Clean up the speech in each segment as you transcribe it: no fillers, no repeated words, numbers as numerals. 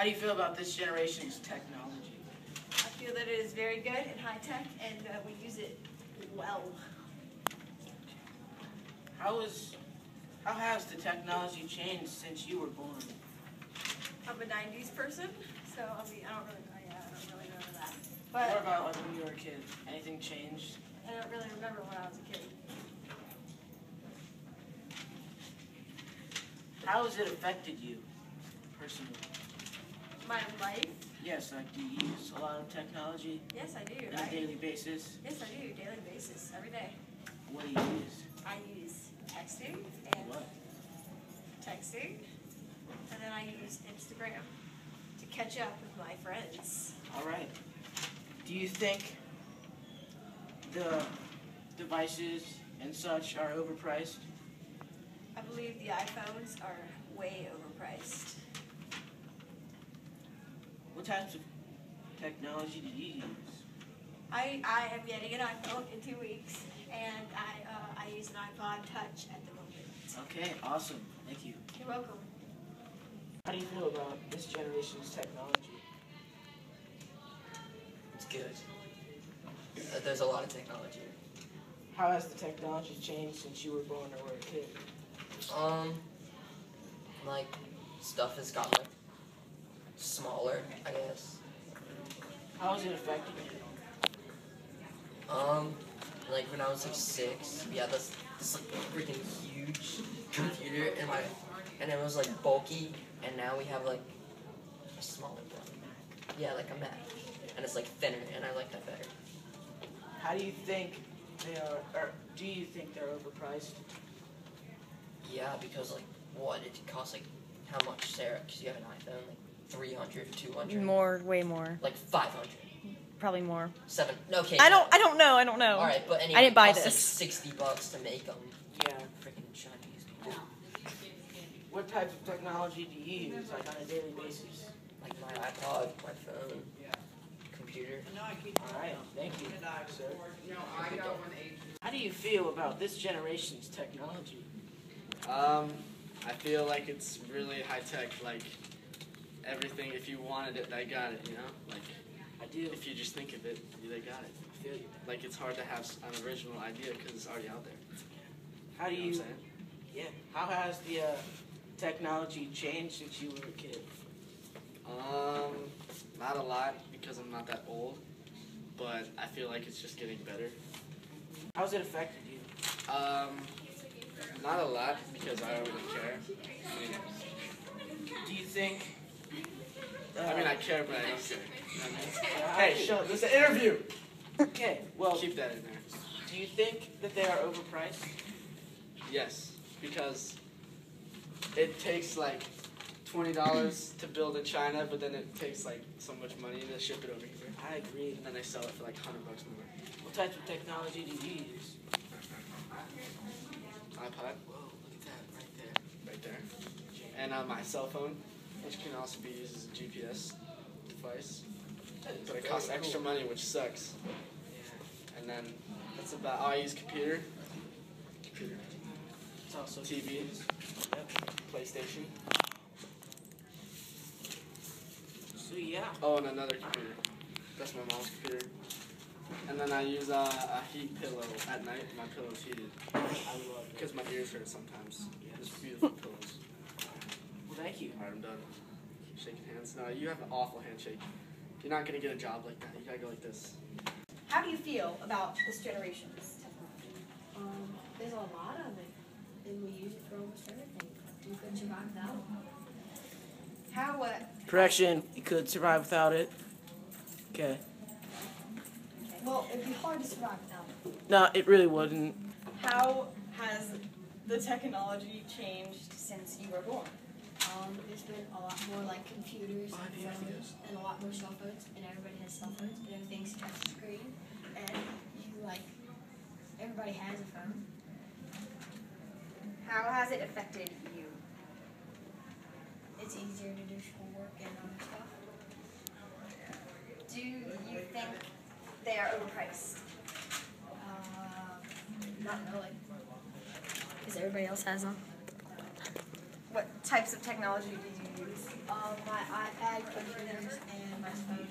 How do you feel about this generation's technology? I feel that it is very good and high tech, and we use it well. How has the technology changed since you were born? I'm a 90s person, so I mean, I don't really remember that. What But about like when you were a kid? Anything changed? I don't really remember when I was a kid. How has it affected you personally? My life? Yes, like do you use a lot of technology Yes, I do. on a daily basis? Yes, I do. Daily basis, every day. What do you use? I use texting and What? and then I use Instagram to catch up with my friends. All right. Do you think the devices and such are overpriced? I believe the iPhones are way overpriced. What types of technology do you use? I am getting an iPhone in 2 weeks, and I use an iPod Touch at the moment. Okay, awesome. Thank you. You're welcome. How do you feel about this generation's technology? It's good. There's a lot of technology. How has the technology changed since you were born or were a kid? Like, stuff has gotten, like, smaller, I guess. How has it affected you? Like, when I was, like, 6, we had this like, freaking huge computer, and it was, like, bulky, and now we have, like, a smaller one. Yeah, like a Mac. And it's, like, thinner, and I like that better. How do you think they are, or do you think they're overpriced? Yeah, because, like, what? It costs, like, how much, Sarah? Because you have an iPhone, like, 300, 200? More, way more. Like, 500. Probably more. 7. Okay. I don't know. All right, but anyway, I didn't buy it costs, this. like, $60 to make them. Yeah. Freaking Chinese people. What types of technology do you use, like on a daily basis? Like my iPod, my phone, computer. All right, thank you, sir. How do you feel about this generation's technology? I feel like it's really high tech. Like everything, if you wanted it, they got it. You know, like I do. if you just think of it, they got it. I feel you. Like it's hard to have an original idea because it's already out there. How do You know you? what I'm saying? Yeah. How has the technology changed since you were a kid? Not a lot because I'm not that old, but I feel like it's just getting better. How's it affected you? Not a lot because I don't really care. Do you think? I mean, I care, but I don't care. You know what I mean? Hey, Hey, shut up. This is an interview. Okay. Well, Keep that in there. do you think that they are overpriced? Yes, because it takes like $20 to build in China, but then it takes like so much money to ship it over here, I agree. and then they sell it for like $100 more. What types of technology do you use? iPod. Whoa, look at that right there. Right there. And my cell phone, which can also be used as a GPS device, but it costs extra money, which sucks. And then that's about. Oh, I use computer. It's also TV. Yep. PlayStation. So yeah. Oh, and another computer. That's my mom's computer. And then I use a heat pillow at night. My pillow's heated I love it. because my ears hurt sometimes. Just beautiful pillows. Well, thank you. All right, I'm done. Shaking hands. No, you have an awful handshake. You're not gonna get a job like that. You gotta go like this. How do you feel about this generation's technology? There's a lot of it, and we use it for almost everything. We couldn't survive without it. How Correction. You could survive without it. Okay. well, it'd be hard to survive without it. No, it really wouldn't. How has the technology changed since you were born? There's been a lot more like computers and phones, and a lot more cell phones, and everybody has cell phones, and everything's touch screen, and you like everybody has a phone. How has it affected you? It's easier to do schoolwork and other stuff. Do you think they are overpriced? Not really, because everybody else has them. What types of technology do you use? my iPad, computers, and my phone.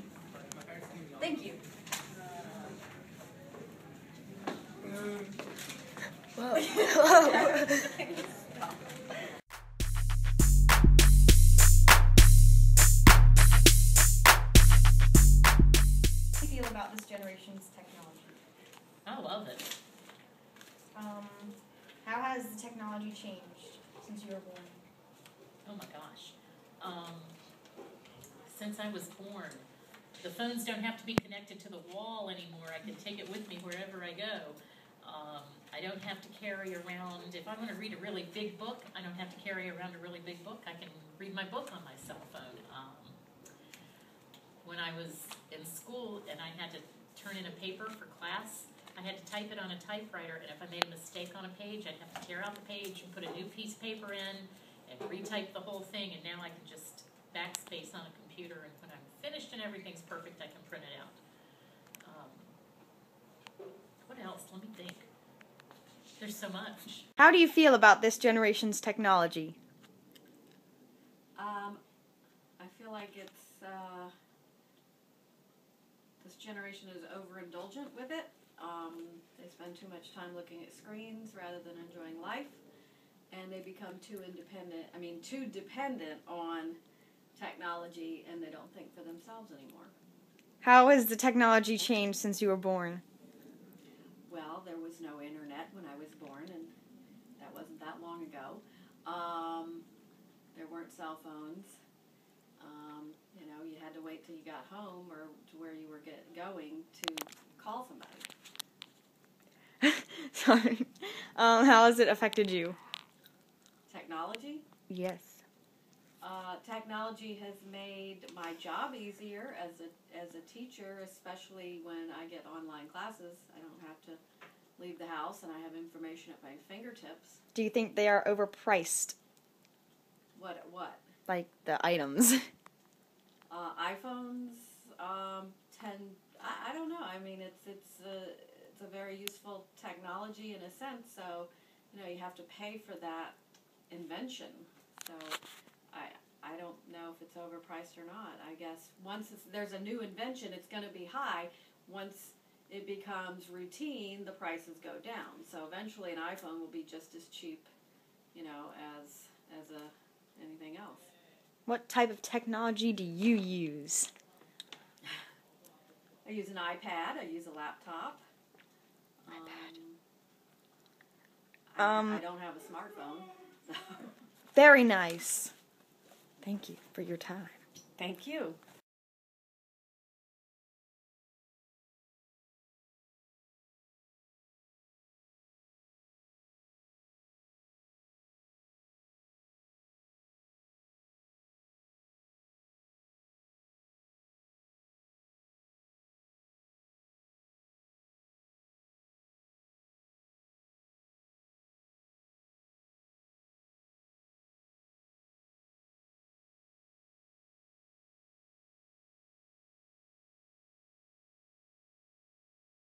Thank you. How do you feel about this generation's technology? I love it. How has the technology changed since you were born? Oh my gosh. Since I was born, the phones don't have to be connected to the wall anymore. I can take it with me wherever I go. I don't have to carry around, if I want to read a really big book, I don't have to carry around a really big book. I can read my book on my cell phone. When I was in school and I had to turn in a paper for class, I had to type it on a typewriter, and if I made a mistake on a page, I'd have to tear out the page and put a new piece of paper in and retype the whole thing, and now I can just backspace on a computer, and when I'm finished and everything's perfect, I can print it out. What else? Let me think. There's so much. How do you feel about this generation's technology? I feel like it's this generation is overindulgent with it. They spend too much time looking at screens rather than enjoying life, and they become too dependent on technology, and they don't think for themselves anymore. How has the technology changed since you were born? Well, there was no internet when I was born, and that wasn't that long ago. There weren't cell phones. You had to wait till you got home or to where you were going to call somebody. Sorry. How has it affected you? Technology? Yes. Technology has made my job easier as a teacher, especially when I get online classes. I don't have to leave the house, and I have information at my fingertips. Do you think they are overpriced? What? Like the items? iPhones tend. I don't know. I mean, it's a very useful technology in a sense. So, you have to pay for that invention. So, I don't know if it's overpriced or not. I guess once there's a new invention, it's going to be high. Once it becomes routine, the prices go down. So eventually, an iPhone will be just as cheap, as anything else. What type of technology do you use? I use an iPad. I use a laptop. I don't have a smartphone. So. Very nice. Thank you for your time. Thank you.